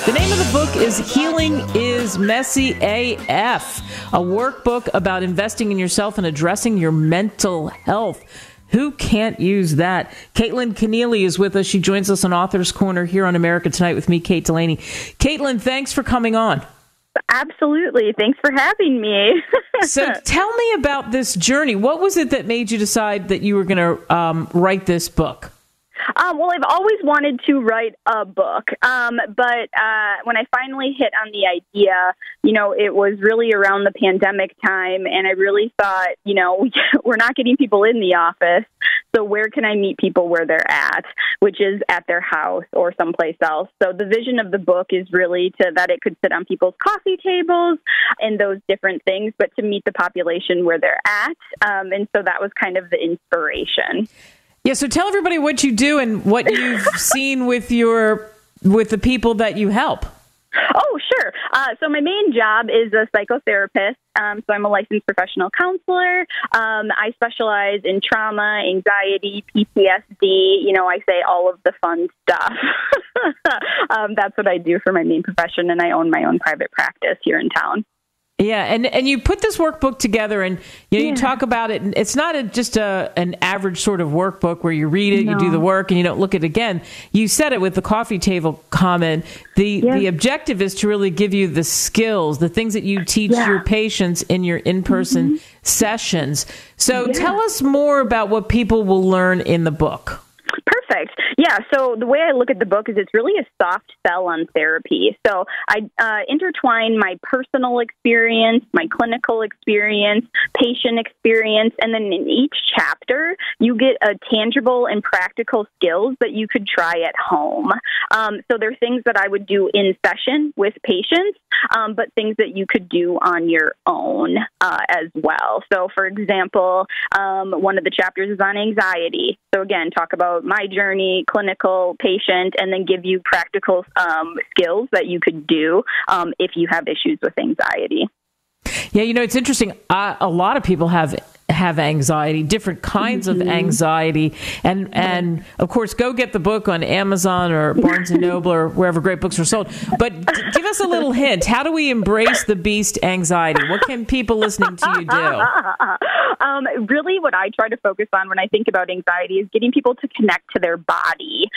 The name of the book is Healing is Messy AF, a workbook about investing in yourself and addressing your mental health. Who can't use that? Kaitlyn Kenealy is with us. She joins us on Author's Corner here on America Tonight with me, Kate Delaney. Kaitlyn, thanks for coming on. Absolutely. Thanks for having me. So tell me about this journey. What was it that made you decide that you were going to write this book? Well, I've always wanted to write a book, but when I finally hit on the idea, it was really around the pandemic time, and I really thought, we're not getting people in the office, so where can I meet people where they're at, which is at their house or someplace else. So the vision of the book is really that it could sit on people's coffee tables and those different things, but to meet the population where they're at, and so that was kind of the inspiration. Yeah, so tell everybody what you do and what you've seen with the people that you help. Oh, sure. So my main job is a psychotherapist. So I'm a licensed professional counselor. I specialize in trauma, anxiety, PTSD. I say all of the fun stuff. That's what I do for my main profession, and I own my own private practice here in town. Yeah, and you put this workbook together, and you talk about it. And it's not just an average sort of workbook where you read it, you do the work, and you don't look at it again. You said it with the coffee table comment. The objective is to really give you the skills, the things that you teach your patients in your in-person sessions. So tell us more about what people will learn in the book. Perfect. Yeah. So the way I look at the book is it's really a soft sell on therapy. So I intertwine my personal experience, my clinical experience, patient experience, and then in each chapter, you get a tangible and practical skills that you could try at home. So there are things that I would do in session with patients, but things that you could do on your own as well. So, for example, one of the chapters is on anxiety. So again, talk about my journey, clinical, patient, and then give you practical skills that you could do if you have issues with anxiety. Yeah, it's interesting. A lot of people have anxiety, different kinds of anxiety. And of course, go get the book on Amazon or Barnes & Noble or wherever great books are sold. But give us a little hint. How do we embrace the beast anxiety? What can people listening to you do? Really, what I try to focus on when I think about anxiety is getting people to connect to their body.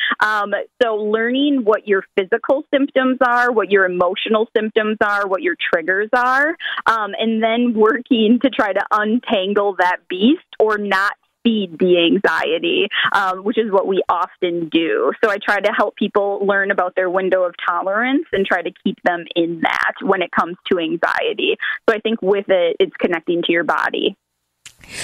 So learning what your physical symptoms are, what your emotional symptoms are, what your triggers are, and then working to try to untangle that beast or not feed the anxiety, which is what we often do. So I try to help people learn about their window of tolerance and try to keep them in that when it comes to anxiety. So I think with it, it's connecting to your body.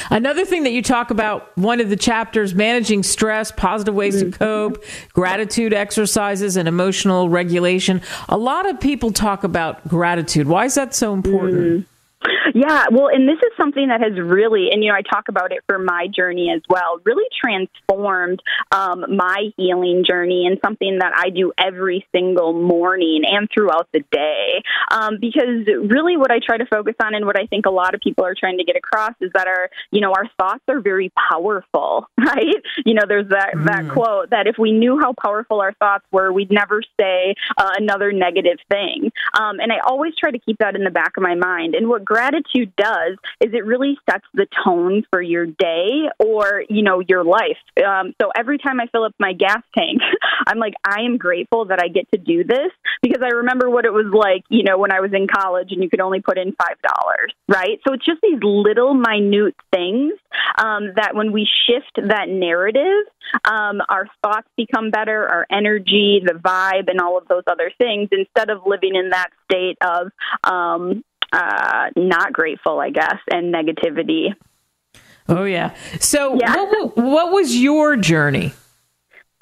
Another thing that you talk about, one of the chapters, managing stress, positive ways to cope, gratitude exercises, and emotional regulation. A lot of people talk about gratitude. Why is that so important? Yeah, well, and this is something that has really, and I talk about it for my journey as well, really transformed my healing journey and something that I do every single morning and throughout the day. Because really what I try to focus on and what I think a lot of people are trying to get across is that our thoughts are very powerful, right? There's that quote that if we knew how powerful our thoughts were, we'd never say another negative thing. And I always try to keep that in the back of my mind. And what gratitude does is it really sets the tone for your day or, your life. So every time I fill up my gas tank, I'm like, I am grateful that I get to do this because I remember what it was like, when I was in college and you could only put in $5, right? So it's just these little minute things that when we shift that narrative, our thoughts become better, our energy, the vibe, and all of those other things instead of living in that state of not grateful, I guess, and negativity. Oh, yeah. So what was your journey?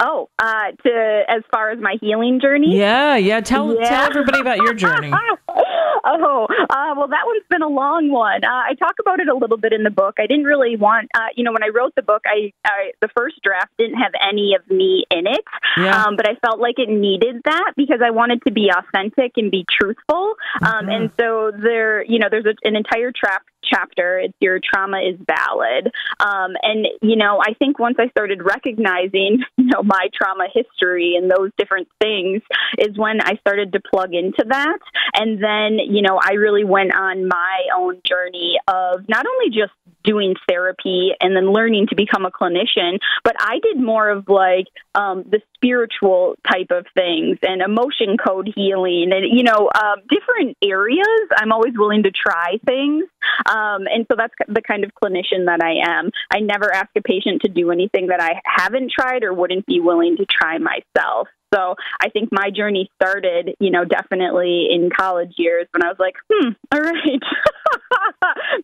Oh, as far as my healing journey? Yeah. Tell everybody about your journey. Well, that one's been a long one. I talk about it a little bit in the book. I didn't really want, when I wrote the book, the first draft didn't have any of me in it, but I felt like it needed that because I wanted to be authentic and be truthful. And so there's an entire chapter. It's Your Trauma is Valid. And, I think once I started recognizing, my trauma history and those different things is when I started to plug into that. And then, I really went on my own journey of not only just doing therapy and then learning to become a clinician, but I did more of like the spiritual type of things and emotion code healing and, different areas. I'm always willing to try things. And so that's the kind of clinician that I am. I never ask a patient to do anything that I haven't tried or wouldn't be willing to try myself. So I think my journey started, definitely in college years when I was like, all right,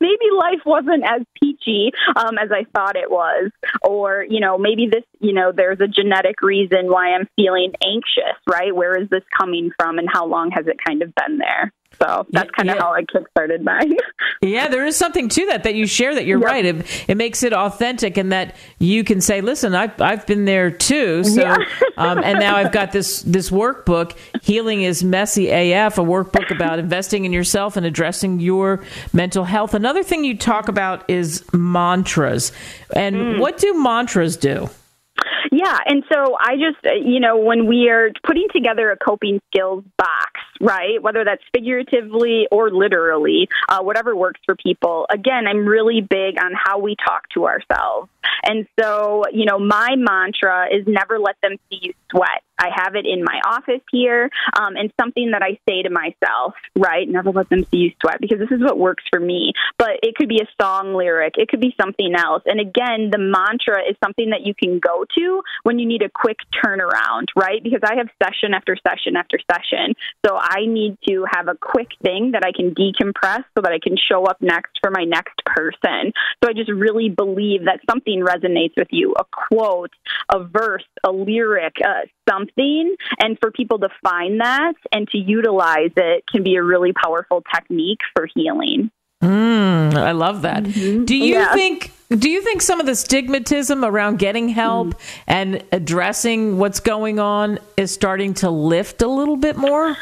maybe life wasn't as peachy as I thought it was. Or, maybe this, there's a genetic reason why I'm feeling anxious, right? Where is this coming from and how long has it kind of been there? So that's kind of how I kickstarted mine. Yeah, there is something to that you share that you're right. It makes it authentic and that you can say, listen, I've been there too. So, and now I've got this workbook, Healing is Messy AF, a workbook about investing in yourself and addressing your mental health. Another thing you talk about is mantras. And what do mantras do? Yeah. And so I just, when we are putting together a coping skills box, right, whether that's figuratively or literally, whatever works for people, again, I'm really big on how we talk to ourselves. And so, my mantra is never let them see you sweat. I have it in my office here, and something that I say to myself, right? Never let them see you sweat, because this is what works for me. But it could be a song lyric. It could be something else. And again, the mantra is something that you can go to when you need a quick turnaround, right? Because I have session after session after session. So I need to have a quick thing that I can decompress so that I can show up next for my next person. So I just really believe that something resonates with you, a quote, a verse, a lyric, something, and for people to find that and to utilize it can be a really powerful technique for healing. I love that. Mm-hmm. Do you think some of the stigmatism around getting help and addressing what's going on is starting to lift a little bit more?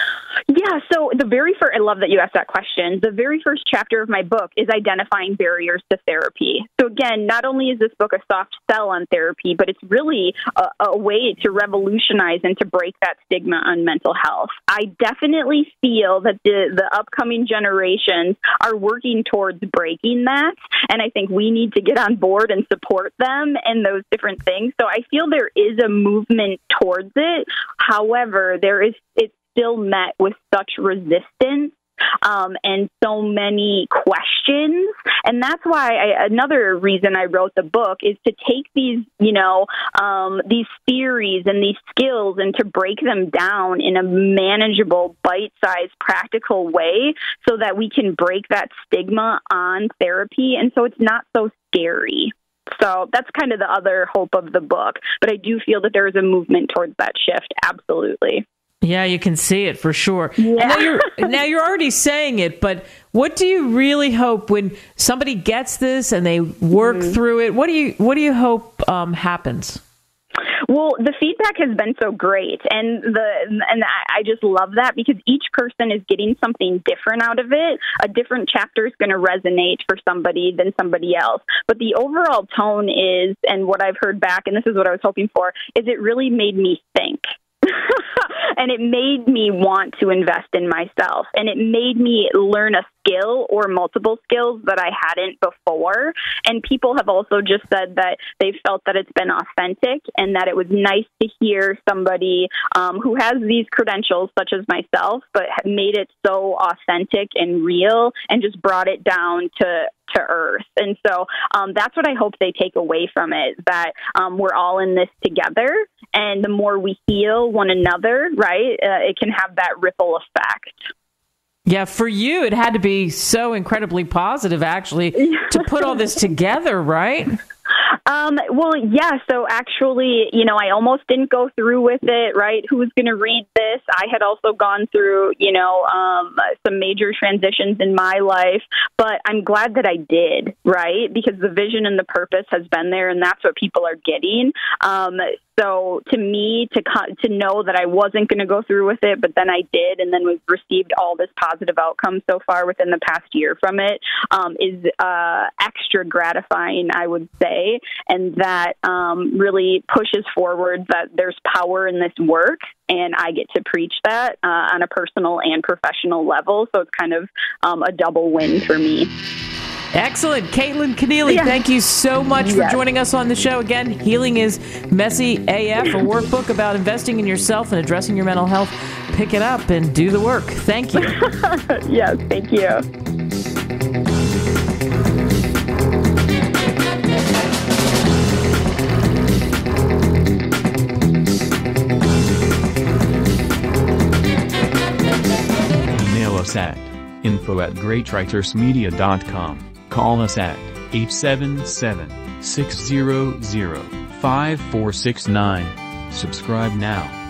Yeah, so the very first, I love that you asked that question. The very first chapter of my book is identifying barriers to therapy. So again, not only is this book a soft sell on therapy, but it's really a way to revolutionize and to break that stigma on mental health. I definitely feel that the upcoming generations are working towards breaking that, and I think we need to get on board and support them and those different things. So I feel there is a movement towards it. However, it's still met with such resistance and so many questions. And that's why another reason I wrote the book is to take these, these theories and these skills and to break them down in a manageable, bite-sized, practical way so that we can break that stigma on therapy. And so it's not so scary. So that's kind of the other hope of the book. But I do feel that there is a movement towards that shift. Absolutely. Yeah, you can see it for sure. Yeah. Now you're already saying it, but what do you really hope when somebody gets this and they work through it? What do you hope happens? Well, the feedback has been so great, and I just love that because each person is getting something different out of it. A different chapter is going to resonate for somebody than somebody else. But the overall tone is, and what I've heard back, and this is what I was hoping for, is it really made me think. And it made me want to invest in myself. And it made me learn a skill or multiple skills that I hadn't before. And people have also just said that they felt that it's been authentic and that it was nice to hear somebody who has these credentials, such as myself, but made it so authentic and real and just brought it down to earth. And so that's what I hope they take away from it, that we're all in this together. And the more we heal one another, right, it can have that ripple effect. Yeah, for you, it had to be so incredibly positive, actually, to put all this together, right? Well, yeah. So actually, I almost didn't go through with it, right? Who's going to read this? this. I had also gone through, some major transitions in my life, but I'm glad that I did, right? Because the vision and the purpose has been there, and that's what people are getting. So to me, to know that I wasn't going to go through with it, but then I did, and then we've received all this positive outcome so far within the past year from it, is extra gratifying, I would say, and that really pushes forward that there's power in this work, and I get to preach that on a personal and professional level. So it's kind of a double win for me. Excellent. Kaitlyn Kenealy, thank you so much for joining us on the show. Again, Healing is Messy AF, a workbook about investing in yourself and addressing your mental health. Pick it up and do the work. Thank you. Yes, thank you. Email us at info@greatwritersmedia.com. Call us at 877-600-5469. Subscribe now.